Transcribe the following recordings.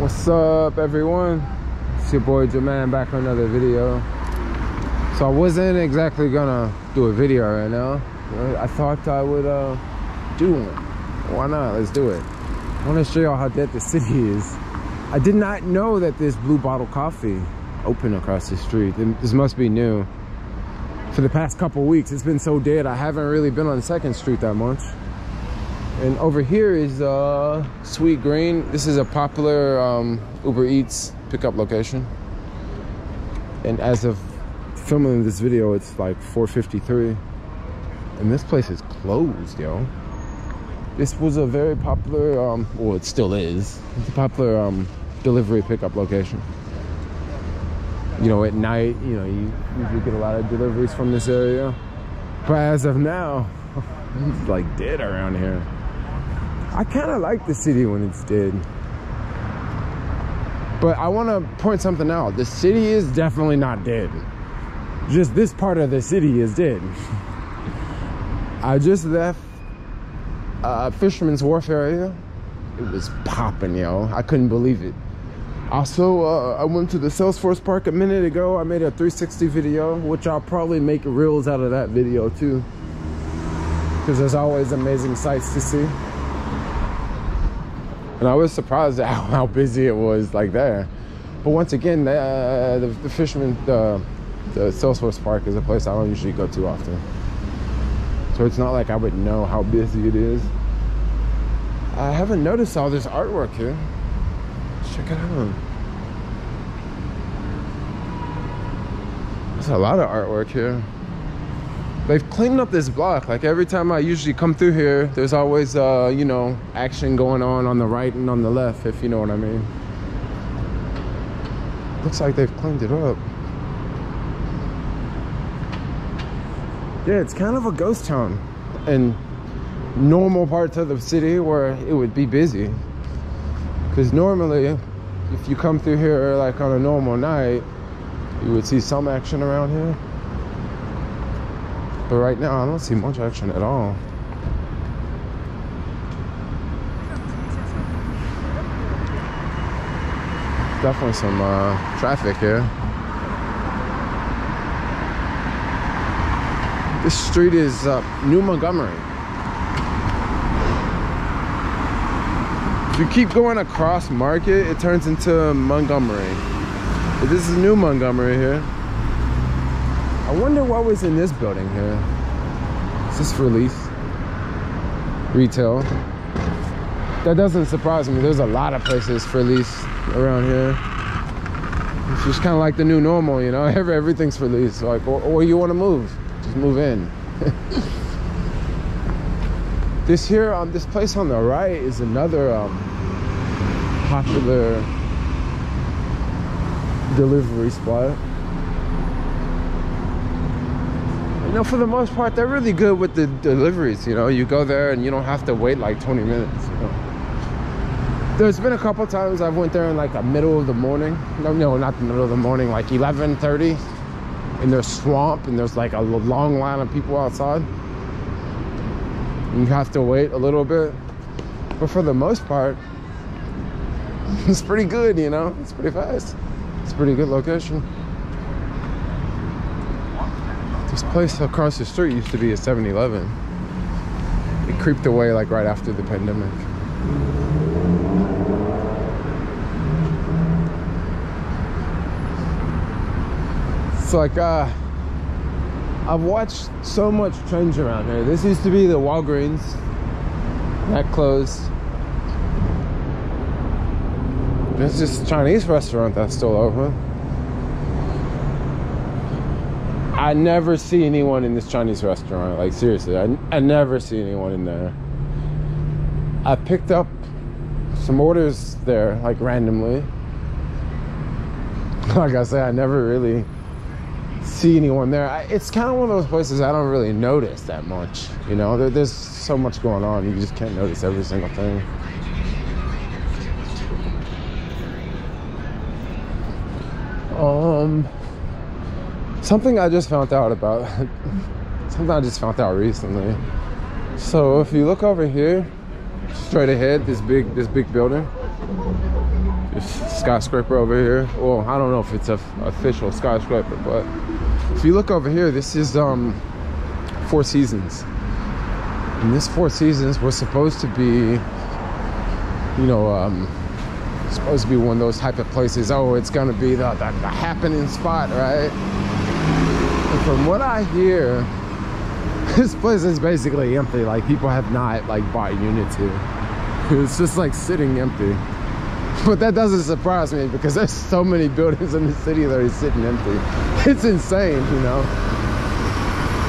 What's up, everyone? It's your boy Jermaine back on another video. So I wasn't exactly gonna do a video right now. I thought I would do one. Why not? Let's do it. I want to show y'all how dead the city is. I did not know that this Blue Bottle Coffee opened across the street. This must be new. For the past couple weeks, it's been so dead. I haven't really been on 2nd Street that much. And over here is Sweet Green. This is a popular Uber Eats pickup location. And as of filming this video, it's like 4:53. And this place is closed, yo. This was a very popular, well, it still is. It's a popular delivery pickup location. You know, at night, you know, you usually get a lot of deliveries from this area. But as of now, it's like dead around here. I kind of like the city when it's dead. But I want to point something out. The city is definitely not dead. Just this part of the city is dead. I just left Fisherman's Wharf area. It was popping, yo. I couldn't believe it. Also, I went to the Salesforce Park a minute ago. I made a 360 video, which I'll probably make reels out of that video too, because there's always amazing sights to see. And I was surprised at how busy it was like there. But once again, the Salesforce Park is a place I don't usually go to often. So it's not like I would know how busy it is. I haven't noticed all this artwork here. Check it out. There's a lot of artwork here. They've cleaned up this block. Like every time I usually come through here, there's always, you know, action going on the right and on the left, if you know what I mean. Looks like they've cleaned it up. Yeah, it's kind of a ghost town in normal parts of the city where it would be busy. Because normally, if you come through here like on a normal night, you would see some action around here. But right now, I don't see much action at all. Definitely some traffic here. This street is New Montgomery. If you keep going across Market, it turns into Montgomery. But this is New Montgomery here. I wonder what was in this building here. Is this for lease? Retail. That doesn't surprise me. There's a lot of places for lease around here. It's just kind of like the new normal, you know? Everything's for lease. Like, or you want to move, just move in. This here, this place on the right is another popular delivery spot. You know, for the most part, they're really good with the deliveries. You know, you go there and you don't have to wait like 20 minutes. You know, there's been a couple times I've went there in like the middle of the morning. No, not the middle of the morning, like 11:30, and there's swamp and there's like a long line of people outside. You have to wait a little bit, but for the most part, it's pretty good. You know, it's pretty fast. It's a pretty good location. This place across the street used to be a 7-Eleven. It creeped away like right after the pandemic. It's like I've watched so much change around here. This used to be the Walgreens. That closed. There's this Chinese restaurant that's still open. I never see anyone in this Chinese restaurant. Like, seriously, I never see anyone in there. I picked up some orders there, like, randomly. Like I said, I never really see anyone there. It's kind of one of those places I don't really notice that much. You know, there's so much going on. You just can't notice every single thing. Something I just found out about. Something I just found out recently. So if you look over here, straight ahead, this big building, just skyscraper over here. Well, I don't know if it's a official skyscraper, but if you look over here, this is Four Seasons. And this Four Seasons was supposed to be, you know, supposed to be one of those type of places. Oh, it's gonna be the happening spot, right? And from what I hear, this place is basically empty. Like, people have not like bought units here. It's just like sitting empty. But that doesn't surprise me because there's so many buildings in the city that are sitting empty. It's insane, you know.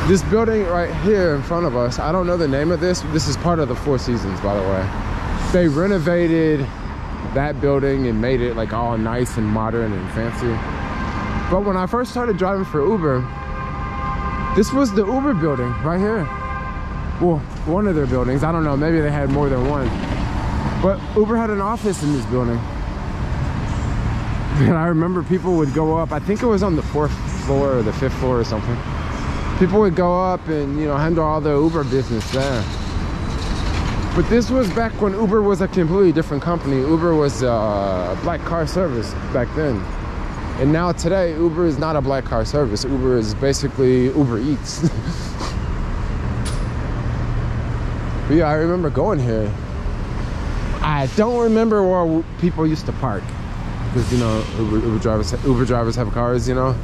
This building right here in front of us, I don't know the name of this. This is part of the Four Seasons, by the way. They renovated that building and made it like all nice and modern and fancy. But when I first started driving for Uber, this was the Uber building right here. Well, one of their buildings. I don't know, maybe they had more than one. But Uber had an office in this building. And I remember people would go up, I think it was on the 4th floor or the 5th floor or something. People would go up and, you know, handle all the Uber business there. But this was back when Uber was a completely different company. Uber was a black car service back then. And now today, Uber is not a black car service. Uber is basically Uber Eats. But yeah, I remember going here. I don't remember where people used to park. Because, you know, Uber drivers have cars, you know.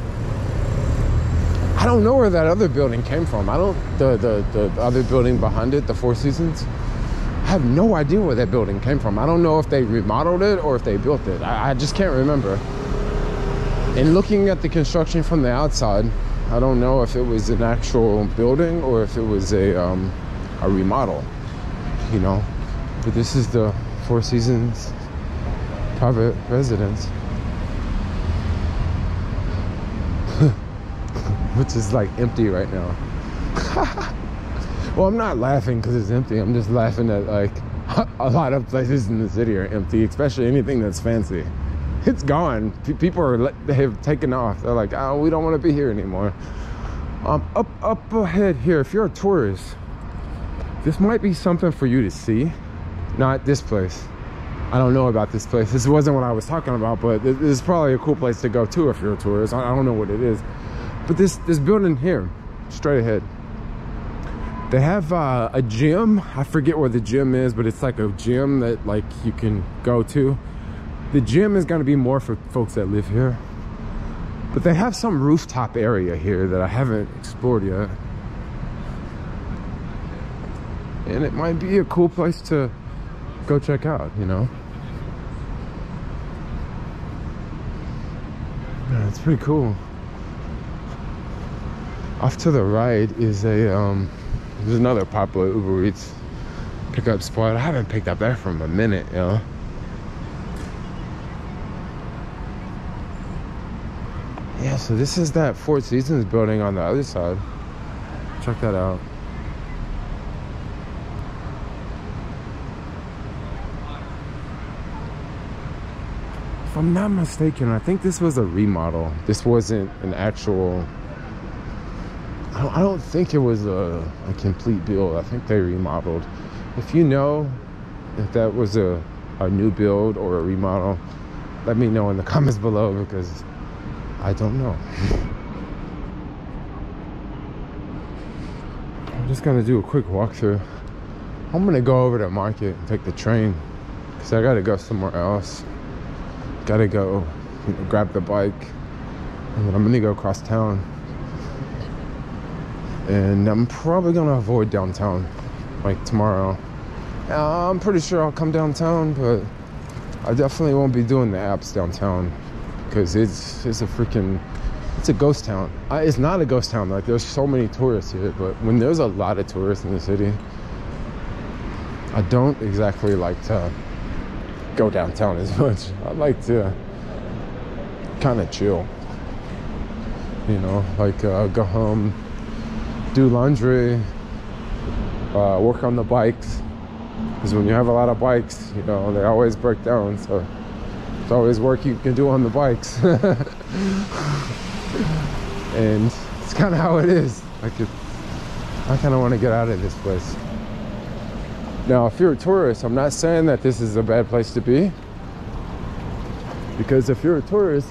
I don't know where that other building came from. I don't, the other building behind it, the Four Seasons. I have no idea where that building came from. I don't know if they remodeled it or if they built it. I just can't remember. And looking at the construction from the outside, I don't know if it was an actual building or if it was a remodel, you know. But this is the Four Seasons private residence. Which is like empty right now. Well, I'm not laughing because it's empty. I'm just laughing at like a lot of places in the city are empty, especially anything that's fancy. It's gone. People have taken off. They're like, oh, we don't want to be here anymore. Up ahead here, if you're a tourist, this might be something for you to see. Not this place. I don't know about this place. This wasn't what I was talking about, but this is probably a cool place to go to if you're a tourist. I don't know what it is. But this building here, straight ahead, they have a gym. I forget where the gym is, but it's like a gym that like you can go to. The gym is going to be more for folks that live here. But they have some rooftop area here that I haven't explored yet. And it might be a cool place to go check out, you know. Yeah, it's pretty cool. Off to the right is there's another popular Uber Eats pickup spot. I haven't picked up there from a minute, you know. Yeah, so this is that Four Seasons building on the other side. Check that out. If I'm not mistaken, I think this was a remodel. This wasn't an actual... I don't think it was a complete build. I think they remodeled. If you know if that was a new build or a remodel, let me know in the comments below because I don't know. I'm just gonna do a quick walkthrough. I'm gonna go over to the market and take the train because I gotta go somewhere else. Gotta go, you know, grab the bike, and then I'm gonna go across town. And I'm probably gonna avoid downtown, like tomorrow. I'm pretty sure I'll come downtown, but I definitely won't be doing the apps downtown because it's a ghost town. It's not a ghost town. Like, there's so many tourists here, but when there's a lot of tourists in the city, I don't exactly like to go downtown as much. I like to kind of chill, you know, like go home, do laundry, work on the bikes, because when you have a lot of bikes, you know, they always break down, so there's always work you can do on the bikes. And it's kind of how it is. Like, I kind of want to get out of this place. Now, if you're a tourist, I'm not saying that this is a bad place to be, Because if you're a tourist,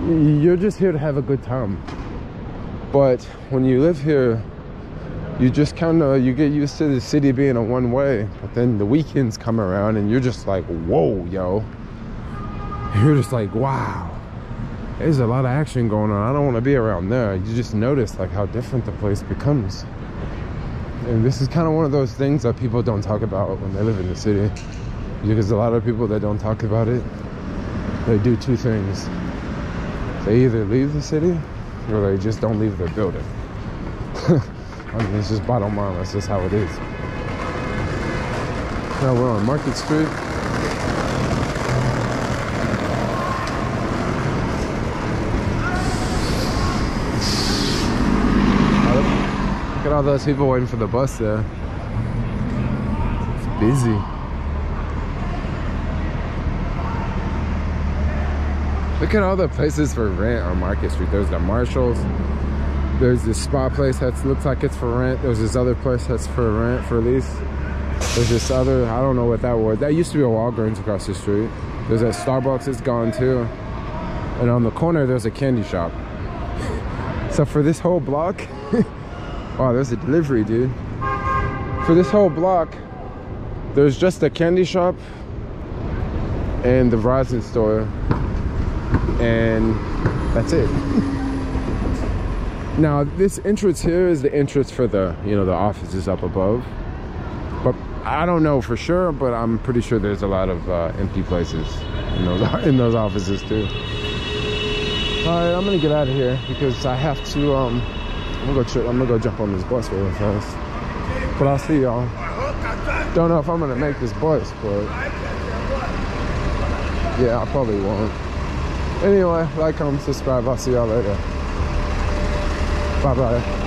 you're just here to have a good time. But when you live here, you just kind of, you get used to the city being a one way. But then the weekends come around and you're just like, whoa, yo. You're just like, wow, there's a lot of action going on. I don't want to be around there. You just notice like how different the place becomes. And this is kind of one of those things that people don't talk about when they live in the city. Because a lot of people that don't talk about it, they do two things. They either leave the city or they just don't leave their building. I mean, it's just bottom line. That's just how it is. Now we're on Market Street. Look at all those people waiting for the bus there. It's busy. Look at all the places for rent on Market Street. There's the Marshalls. There's this spa place that looks like it's for rent. There's this other place that's for rent, for lease. There's this other, I don't know what that was. That used to be a Walgreens across the street. There's a Starbucks, it's gone too. And on the corner, there's a candy shop. So for this whole block, wow, there's a delivery, dude. For this whole block, there's just a candy shop and the Verizon store. And that's it. Now this entrance here is the entrance for the, you know, the offices up above, but I don't know for sure, but I'm pretty sure there's a lot of empty places in those offices too. All right, I'm gonna get out of here because I have to I'm gonna go jump on this bus really fast, but I'll see y'all. Don't know if I'm gonna make this bus, but yeah, I probably won't. Anyway, like, comment, subscribe. I'll see y'all later. Bye-bye.